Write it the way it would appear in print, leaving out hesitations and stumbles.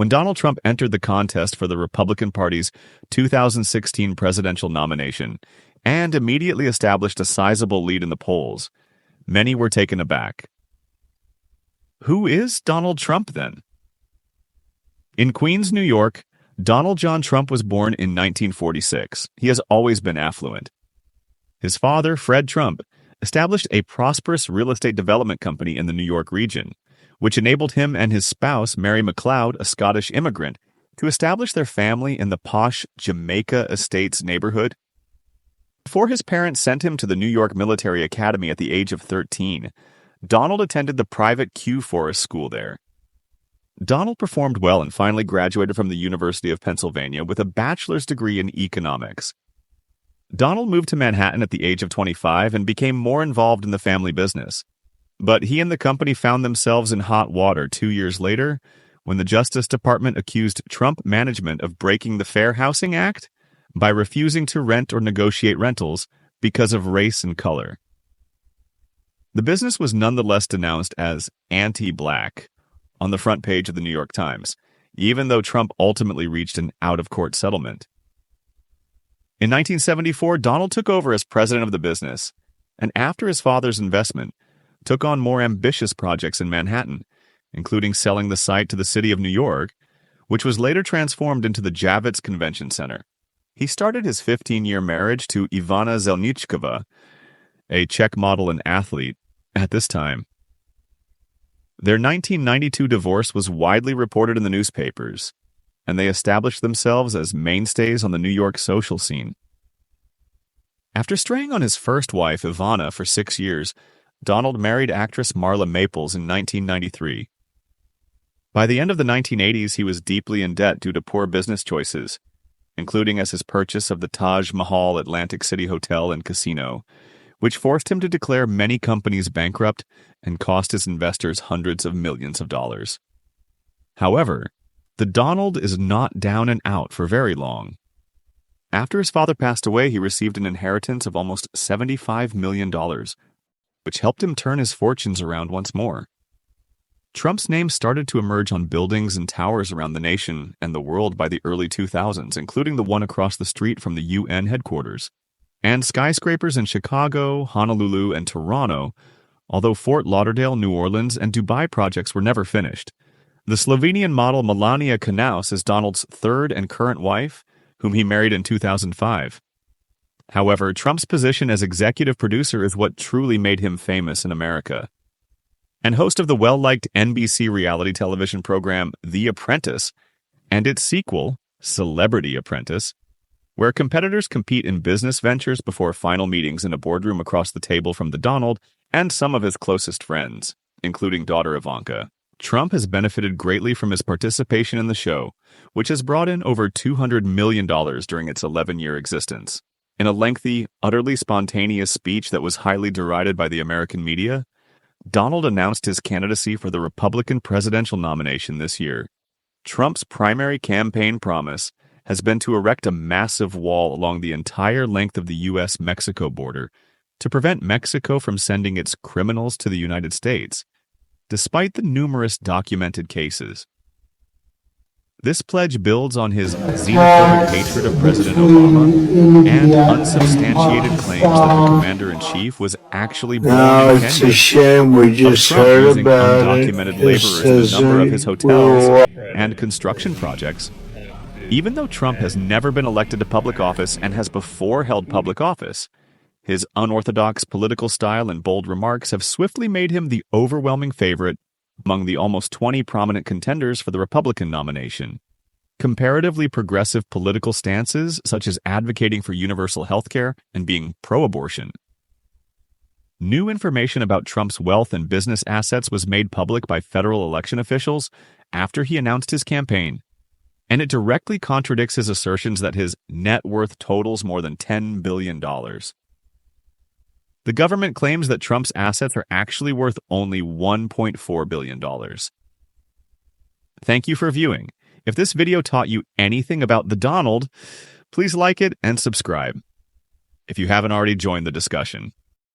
when Donald Trump entered the contest for the Republican Party's 2016 presidential nomination and immediately established a sizable lead in the polls, many were taken aback. Who is Donald Trump, then? In Queens, New York, Donald John Trump was born in 1946. He has always been affluent. His father, Fred Trump, established a prosperous real estate development company in the New York region, which enabled him and his spouse, Mary McLeod, a Scottish immigrant, to establish their family in the posh Jamaica Estates neighborhood. Before his parents sent him to the New York Military Academy at the age of 13, Donald attended the private Kew Forest School there. Donald performed well and finally graduated from the University of Pennsylvania with a bachelor's degree in economics. Donald moved to Manhattan at the age of 25 and became more involved in the family business. But he and the company found themselves in hot water 2 years later when the Justice Department accused Trump management of breaking the Fair Housing Act by refusing to rent or negotiate rentals because of race and color. The business was nonetheless denounced as anti-black on the front page of the New York Times, even though Trump ultimately reached an out-of-court settlement. In 1974, Donald took over as president of the business, and after his father's investment, took on more ambitious projects in Manhattan, including selling the site to the city of New York, which was later transformed into the Javits Convention Center. He started his 15-year marriage to Ivana Zelničková, a Czech model and athlete, at this time. Their 1992 divorce was widely reported in the newspapers, and they established themselves as mainstays on the New York social scene. After straying on his first wife, Ivana, for 6 years, Donald married actress Marla Maples in 1993. By the end of the 1980s, he was deeply in debt due to poor business choices, including as his purchase of the Taj Mahal Atlantic City Hotel and Casino, which forced him to declare many companies bankrupt and cost his investors hundreds of millions of dollars. However, the Donald is not down and out for very long. After his father passed away, he received an inheritance of almost $75 million, which helped him turn his fortunes around once more. Trump's name started to emerge on buildings and towers around the nation and the world by the early 2000s, including the one across the street from the UN headquarters, and skyscrapers in Chicago, Honolulu, and Toronto, although Fort Lauderdale, New Orleans, and Dubai projects were never finished. The Slovenian model Melania Knauss is Donald's third and current wife, whom he married in 2005. However, Trump's position as executive producer is what truly made him famous in America. And host of the well-liked NBC reality television program The Apprentice and its sequel, Celebrity Apprentice, where competitors compete in business ventures before final meetings in a boardroom across the table from the Donald and some of his closest friends, including daughter Ivanka. Trump has benefited greatly from his participation in the show, which has brought in over $200 million during its 11-year existence. In a lengthy, utterly spontaneous speech that was highly derided by the American media, Donald announced his candidacy for the Republican presidential nomination this year. Trump's primary campaign promise has been to erect a massive wall along the entire length of the U.S.-Mexico border to prevent Mexico from sending its criminals to the United States, despite the numerous documented cases. This pledge builds on his xenophobic hatred of President Obama and unsubstantiated claims that the commander-in-chief was actually born in it's Kenya, a shame we just Trump heard using about it. undocumented laborers in a number of his hotels and construction projects. Even though Trump has never been elected to public office and has before held public office, his unorthodox political style and bold remarks have swiftly made him the overwhelming favorite among the almost 20 prominent contenders for the Republican nomination. Comparatively progressive political stances, such as advocating for universal health care and being pro-abortion. New information about Trump's wealth and business assets was made public by federal election officials after he announced his campaign, and it directly contradicts his assertions that his net worth totals more than $10 billion. The government claims that Trump's assets are actually worth only $1.4 billion. Thank you for viewing. If this video taught you anything about the Donald, please like it and subscribe if you haven't already joined the discussion.